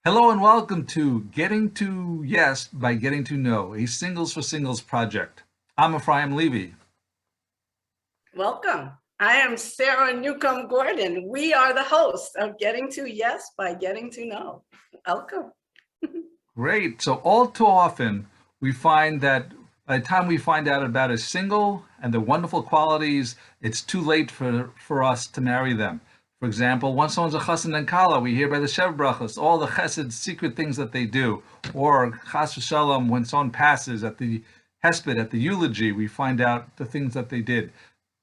Hello and welcome to Getting to Yes by Getting to Know, a Singles for Singles project. I'm Efraim Levy. Welcome. I am Sarah Newcomb Gordon. We are the hosts of Getting to Yes by Getting to Know. Welcome. Great. So all too often we find that by the time we find out about a single and their wonderful qualities, it's too late for us to marry them. For example, once someone's a chassan and kala, we hear by the Shev Brachos, all the chesed secret things that they do. Or chas v'shalom, when someone passes at the hesped, at the eulogy, we find out the things that they did.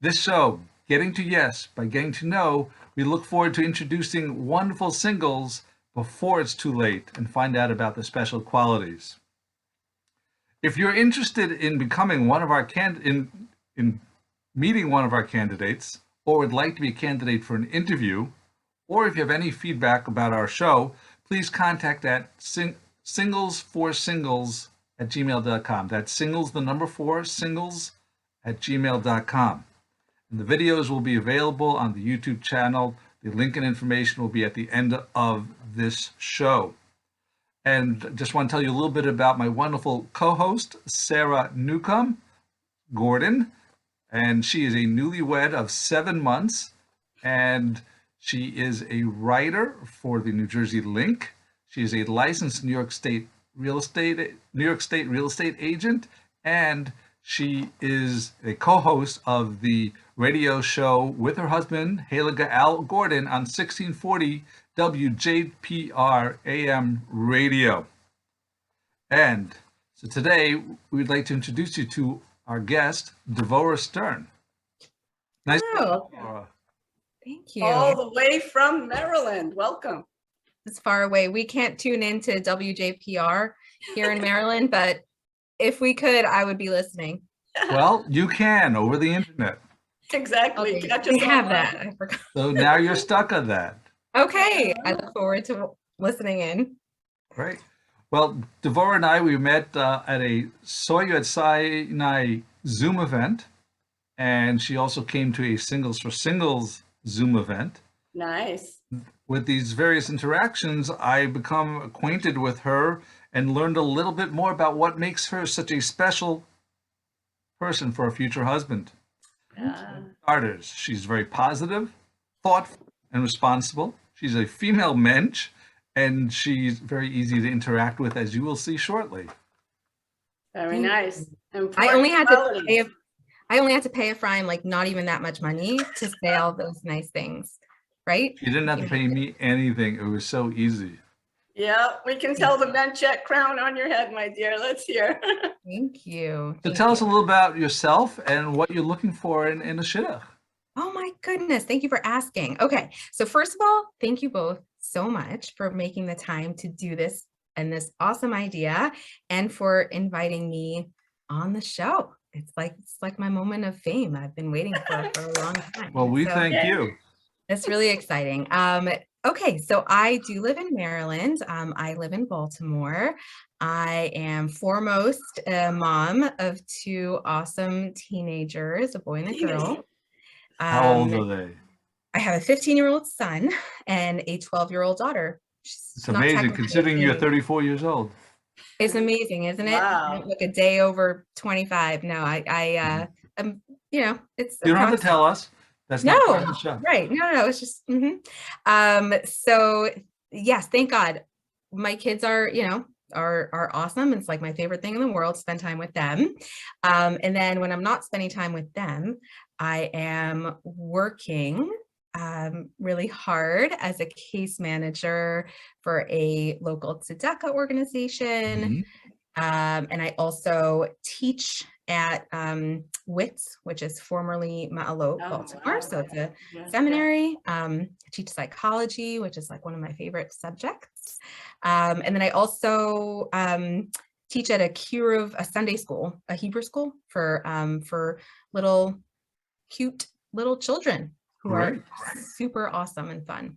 This show, Getting to Yes by Getting to Know, we look forward to introducing wonderful singles before it's too late and find out about their special qualities. If you're interested in becoming one of our in meeting one of our candidates, or would like to be a candidate for an interview, or if you have any feedback about our show, please contact at Singles4Singles at gmail.com. That's singles, the number 4, singles at gmail.com. And the videos will be available on the YouTube channel. The link and information will be at the end of this show. And just want to tell you a little bit about my wonderful co-host, Sarah Newcomb Gordon. And she is a newlywed of 7 months. And she is a writer for the New Jersey Link. She is a licensed New York State real estate agent. And she is a co-host of the radio show with her husband, Haliga Al Gordon, on 1640 WJPR AM radio. And so today we'd like to introduce you to our guest, Devorah Stern. Nice to meet you, Devorah. Thank you. All the way from Maryland. Welcome. It's far away. We can't tune into WJPR here in Maryland, but if we could, I would be listening. Well, you can over the internet. Exactly. Okay, we have that. I forgot. So now you're stuck on that. Okay. I look forward to listening in. Great. Well, Devorah and I, we met at a Saw You at Sinai Zoom event, and she also came to a Singles for Singles Zoom event. Nice. With these various interactions, I become acquainted with her and learned a little bit more about what makes her such a special person for a future husband. Starters, she's very positive, thoughtful, and responsible. She's a female mensch, and she's very easy to interact with, as you will see shortly. Very nice. I only had to pay Efraim like not even that much money to say all those nice things, right? You didn't have to pay me anything. It was so easy. Yeah, we can tell the men check crown on your head, my dear. Let's hear. Thank you. So tell us a little about yourself and what you're looking for in a shidduch. Oh my goodness. Thank you for asking. Okay. So first of all, thank you both so much for making the time to do this and this awesome idea and for inviting me on the show. It's like my moment of fame. I've been waiting for a long time. Well, we thank you. It's really exciting. Okay, so I do live in Maryland. I live in Baltimore. I am foremost a mom of 2 awesome teenagers, a boy and a girl. How old are they? I have a 15-year-old son and a 12-year-old daughter. It's amazing considering you're 34 years old. It's amazing, isn't it? Wow. I don't look a day over 25. No, I'm, it's. You don't have to tell us. That's not part of the show. Right. No, it's just, so yes, thank God. My kids are awesome. It's like my favorite thing in the world, spend time with them. And then when I'm not spending time with them, I am working really hard as a case manager for a local tzedakah organization. And I also teach at WITS, which is formerly Ma'alot, Baltimore. Wow. So it's a seminary. I teach psychology, which is like one of my favorite subjects. And then I also teach at a Sunday school, a Hebrew school for little cute little children who are super awesome and fun.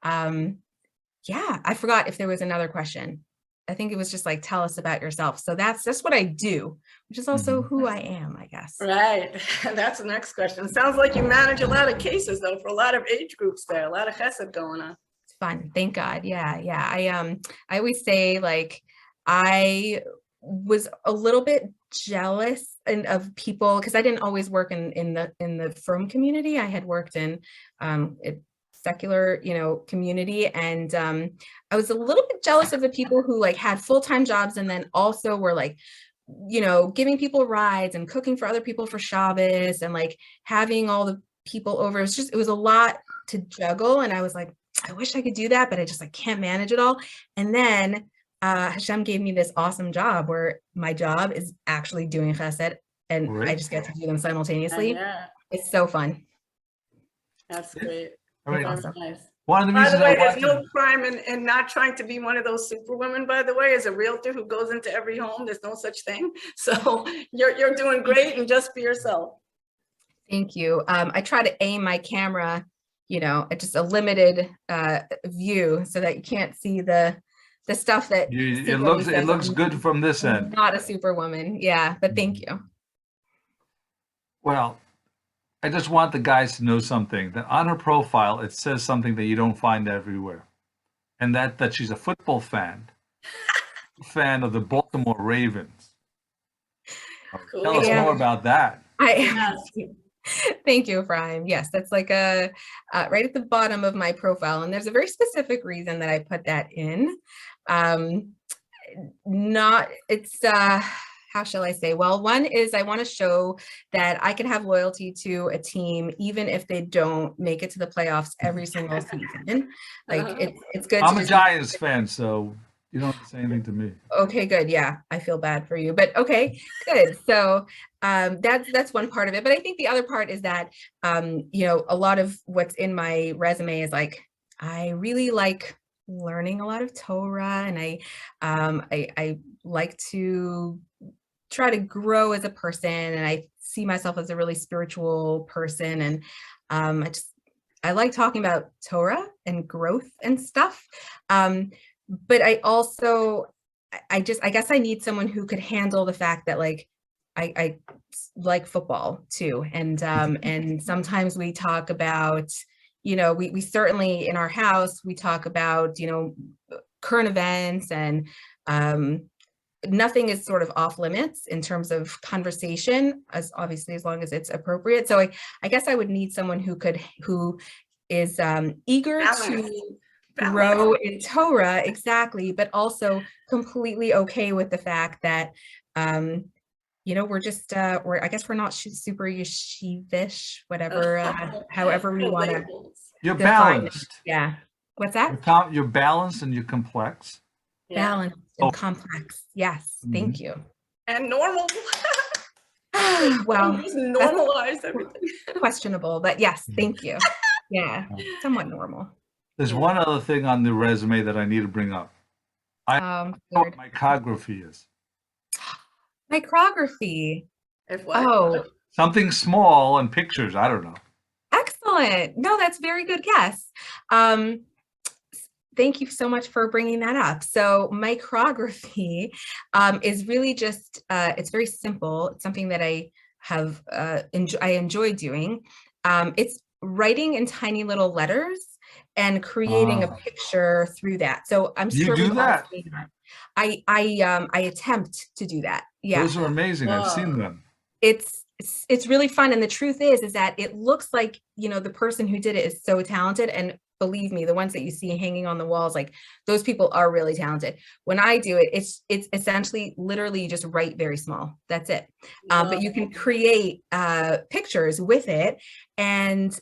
Yeah, I forgot if there was another question. I think it was just like, tell us about yourself. So that's what I do, which is also who I am, I guess. Right. That's the next question. Sounds like you manage a lot of cases, though, for a lot of age groups there, a lot of chesed going on. It's fun. Thank God. Yeah. Yeah. I always say, like, I was a little bit jealous of people because I didn't always work in the frum community. I had worked in secular, community. And I was a little bit jealous of the people who like had full-time jobs and then also were like, giving people rides and cooking for other people for Shabbos and like having all the people over. It was a lot to juggle. And I was like, I wish I could do that, but I just like can't manage it all. And then Hashem gave me this awesome job where my job is actually doing chesed and Great. I just get to do them simultaneously. Yeah, It's so fun. that's great. All right. Very Awesome. nice. One of the By the reasons way, I there's wanted no crime in not trying to be one of those superwomen, by the way, as a realtor who goes into every home. There's no such thing. So you're doing great and just be yourself. Thank you. I try to aim my camera, at just a limited view so that you can't see the stuff that it looks good from this end. Not a superwoman. Yeah, but thank you. Well, I just want the guys to know something, that on her profile, it says something that you don't find everywhere. And that she's a football fan of the Baltimore Ravens. Cool. Tell us more about that. Thank you, Efraim. Yes, that's like right at the bottom of my profile. And there's a very specific reason that I put that in. How shall I say? Well, one is I want to show that I can have loyalty to a team, even if they don't make it to the playoffs every single season. Like it's good. I'm a Giants fan, so you don't have to say anything to me. Okay, good. Yeah, I feel bad for you, but okay, good. So that's one part of it. But I think the other part is that a lot of what's in my resume is like I really like learning a lot of Torah, and I like to try to grow as a person, and I see myself as a really spiritual person, and I like talking about Torah and growth and stuff. But I also, I guess I need someone who could handle the fact that like, I like football too. And sometimes we talk about, we certainly in our house, we talk about, current events and nothing is sort of off limits in terms of conversation, as long as it's appropriate. So I guess I would need someone who is eager to grow in Torah, exactly, but also completely okay with the fact that we're just I guess we're not super yeshivish, whatever, however we want to. You're balanced. Yeah. What's that? You're balanced and you're complex. Balanced and complex. Yes. Thank you. And normal. Well, just normalize everything. Questionable, but yes, thank you. Yeah, somewhat normal. There's one other thing on the resume that I need to bring up. I know what micrography is. Micrography. Oh. Something small and pictures. I don't know. Excellent. No, that's a very good guess. Thank you so much for bringing that up. So micrography is really just, it's very simple. It's something that I have, I enjoy doing. It's writing in tiny little letters and creating a picture through that. So I'm sure you do that. I attempt to do that. Yeah. Those are amazing. I've seen them. It's really fun. And the truth is that it looks like, the person who did it is so talented. And believe me, the ones that you see hanging on the walls, like those people are really talented. When I do it, it's essentially literally you just write very small. That's it. But you can create pictures with it. And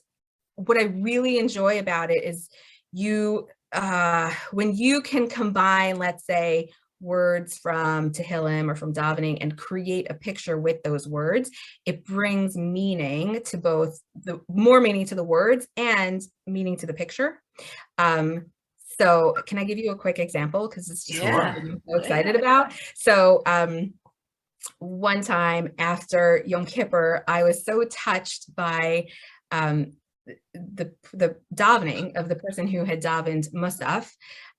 what I really enjoy about it is when you can combine, let's say, words from Tehillim or from davening and create a picture with those words, it brings meaning to both more meaning to the words and meaning to the picture. So can I give you a quick example? Because it's just what I'm so excited about. So one time after Yom Kippur, I was so touched by the davening of the person who had davened Musaf.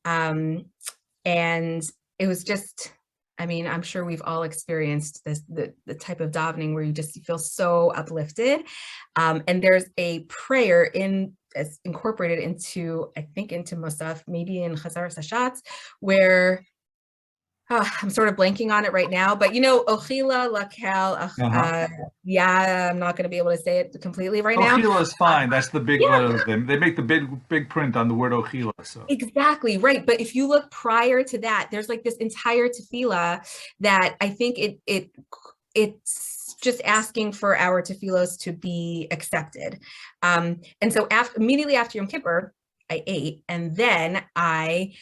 And it was just, I'm sure we've all experienced this, the type of davening where you just feel so uplifted. And there's a prayer in as incorporated into, I think, into Musaf, maybe in Chazar Sashatz, where I'm sort of blanking on it right now, but Ochila, Lakel, yeah, I'm not going to be able to say it completely right now. Ochila is fine. That's the big letter of them. They make the big print on the word Ochila. So exactly right. But if you look prior to that, there's like this entire tefillah that I think it's just asking for our tefillos to be accepted. And so immediately after Yom Kippur, I ate, and then I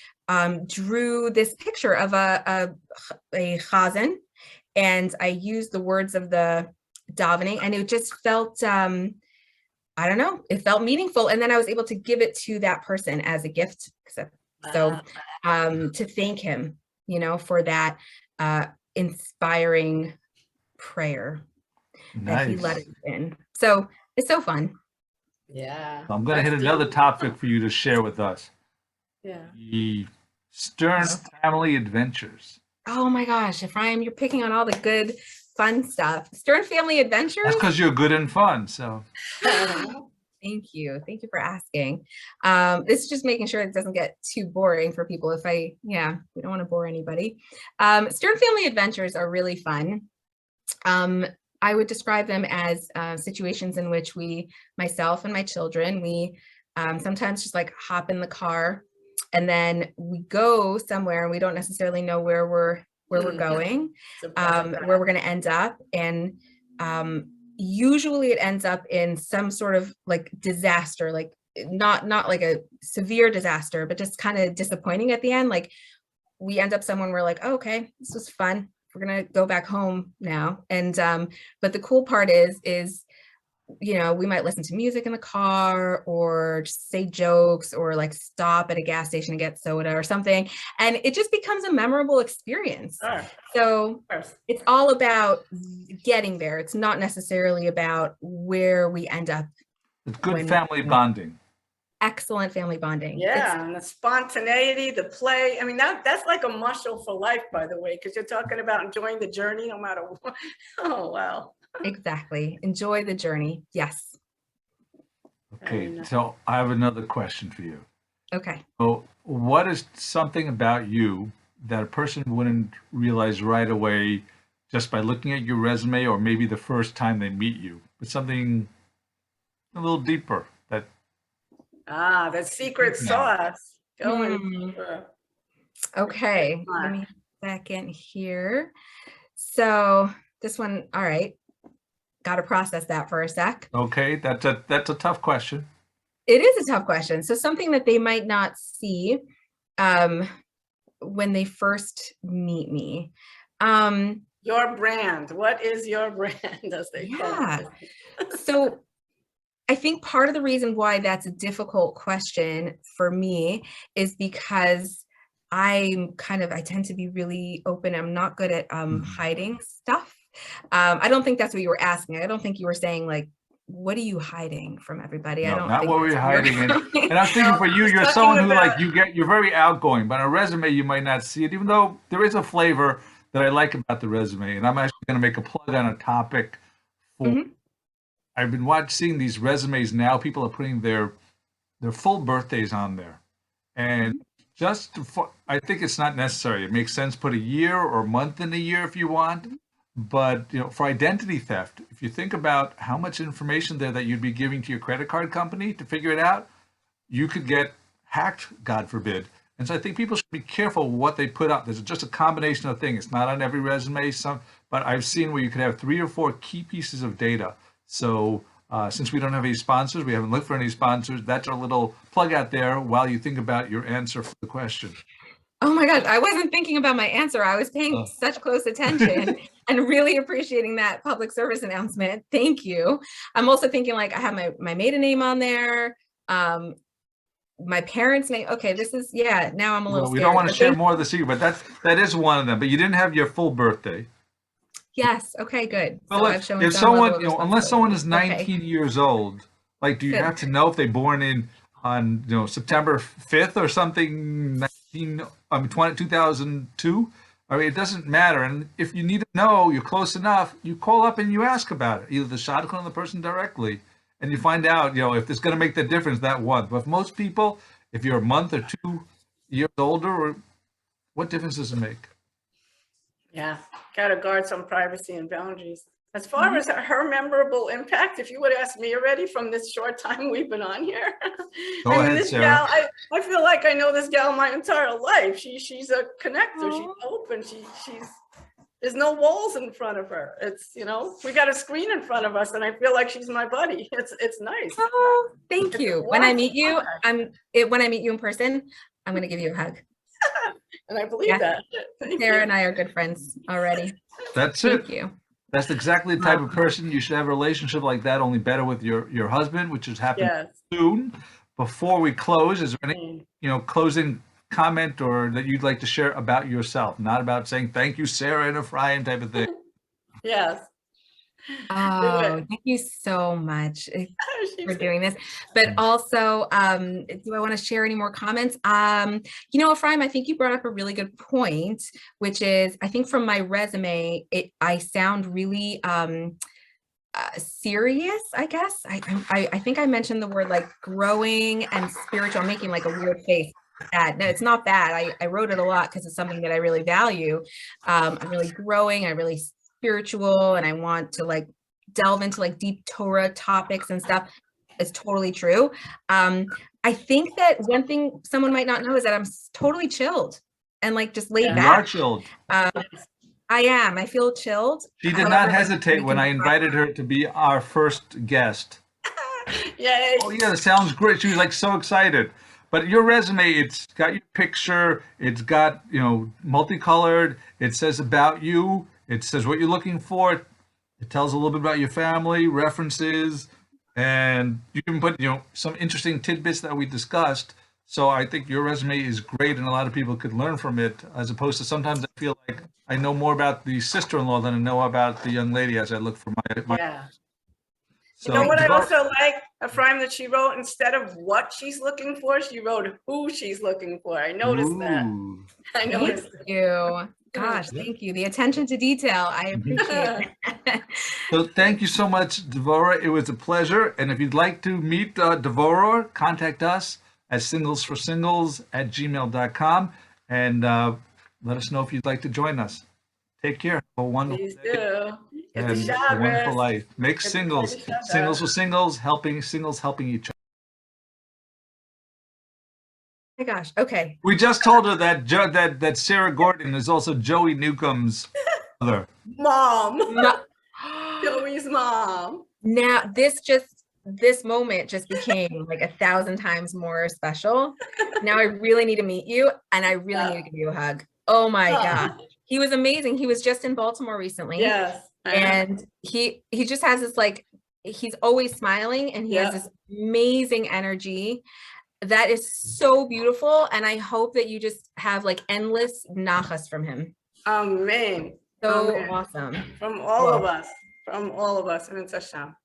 drew this picture of a chazan, and I used the words of the davening, and it just felt, I don't know, it felt meaningful. And then I was able to give it to that person as a gift. So to thank him, for that inspiring prayer that he let it in. So it's so fun. Yeah. So I'm going to hit another topic for you to share with us. Yeah. The Stern Family Adventures. Oh my gosh, Efraim, you're picking on all the good, fun stuff. Stern Family Adventures? That's because you're good and fun, so. Thank you. Thank you for asking. This is just making sure it doesn't get too boring for people we don't want to bore anybody. Stern Family Adventures are really fun. I would describe them as situations in which myself and my children, we sometimes just like hop in the car and then we go somewhere and we don't necessarily know where we're going, where we're going to end up. And usually it ends up in some sort of like disaster, like not like a severe disaster, but just kind of disappointing at the end. Like we end up somewhere, we're like, oh, okay, this was fun. We're going to go back home now. And but the cool part is we might listen to music in the car or just say jokes or like stop at a gas station and get soda or something. And it just becomes a memorable experience. So it's all about getting there. It's not necessarily about where we end up. It's good family bonding. Excellent family bonding. Yeah, and the spontaneity, the play. I mean, that's like a muscle for life, by the way, because you're talking about enjoying the journey no matter what. Oh, wow. Exactly. Enjoy the journey. Yes. Okay, so I have another question for you. Okay. So what is something about you that a person wouldn't realize right away just by looking at your resume or maybe the first time they meet you, but something a little deeper that the secret sauce. Okay, let me back in here. So this one, all right, got to process that for a sec. Okay, that's a tough question. It is a tough question. So something that they might not see when they first meet me. Your brand. What is your brand, as they call it? So I think part of the reason why that's a difficult question for me is because I tend to be really open. I'm not good at hiding stuff. I don't think that's what you were asking. I don't think you were saying like, what are you hiding from everybody? No, I don't not think what we're hiding. And I'm thinking for you, you're someone who you're very outgoing, but on a resume, you might not see it, even though there is a flavor that I like about the resume. And I'm actually going to make a plug on a topic for, I've been seeing these resumes now. People are putting their full birthdays on there. And I think it's not necessary. It makes sense. Put a year or month in a year if you want. But for identity theft, if you think about how much information there that you'd be giving to your credit card company to figure it out, you could get hacked, God forbid. And so I think people should be careful what they put up. There's just a combination of things. It's not on every resume, but I've seen where you could have 3 or 4 key pieces of data. So since we don't have any sponsors, we haven't looked for any sponsors, that's our little plug out there while you think about your answer for the question. Oh my gosh, I wasn't thinking about my answer. I was paying such close attention and really appreciating that public service announcement. Thank you. I'm also thinking like I have my maiden name on there, my parents' name. Okay, this is, now I'm a little scared. We don't want to share more of the secret, but that is one of them. But you didn't have your full birthday. Yes. Okay, good. Well, so if someone, unless someone is 19 years old, like, do you have to know if they're born on September 5th or something, 2002? I mean, it doesn't matter. And if you need to know, you're close enough, you call up and you ask about it, either the shidduch or the person directly. and you find out, if it's going to make the difference that one. But for most people, if you're a month or 2 years older, or what difference does it make? Yeah, gotta guard some privacy and boundaries. As far as her memorable impact, if you would ask me already from this short time we've been on here, Go ahead, this Sarah. gal, I feel like I know this gal my entire life. She's a connector. She's open. She's there's no walls in front of her. It's we got a screen in front of us, and I feel like she's my buddy. It's nice. Oh, thank you. When I meet you, when I meet you in person, I'm gonna give you a hug. And I believe that. Sarah and I are good friends already. That's it. Thank you. That's exactly the type of person you should have a relationship like that, only better with your husband, which is happening soon. Before we close, is there any closing comment or that you'd like to share about yourself? Not about saying thank you, Sarah and Efraim type of thing. Yes. Oh, thank you so much for doing this. But also, do I want to share any more comments? Efraim, I think you brought up a really good point, which is, I think from my resume, I sound really serious, I guess. I think I mentioned the word like growing and spiritual. I'm making like a weird face. Bad. No, it's not bad. I wrote it a lot because it's something that I really value. I'm really growing. I'm really spiritual, and I want to like delve into like deep Torah topics and stuff. It's totally true. I think that one thing someone might not know is that I'm totally chilled and like just laid back. You are chilled. I am. I feel chilled. She did not hesitate when I invited her to be our first guest. Yay. Oh yeah, that sounds great. She was like so excited. But your resume, it's got your picture, it's got, multicolored, it says about you, it says what you're looking for, it tells a little bit about your family, references, and you can put, some interesting tidbits that we discussed. So I think your resume is great and a lot of people could learn from it, as opposed to sometimes I feel like I know more about the sister-in-law than I know about the young lady as I look for my Yeah. So, you know what I also like, Efraim, that she wrote, instead of what she's looking for, she wrote who she's looking for. I noticed that. I noticed. Thank you. Gosh, thank you. The attention to detail. I appreciate it. So thank you so much, Devorah. It was a pleasure. And if you'd like to meet Devorah, contact us at Singles4Singles@gmail.com and let us know if you'd like to join us. Take care. Have a wonderful day. And a wonderful life. Make singles. Singles for singles, helping singles helping each other. Oh my gosh. Okay. We just told her that that Sarah Gordon is also Joey Newcomb's mother. Mom. Joey's mom. Now this moment just became like 1,000 times more special. Now I really need to meet you, and I really need to give you a hug. Oh my God. He was amazing. He was just in Baltimore recently. Yes. And he just has this like, he's always smiling, and he has this amazing energy that is so beautiful. And I hope that you just have like endless nachas from him. Amen. So awesome. From all of us. From all of us. And it's Hashem.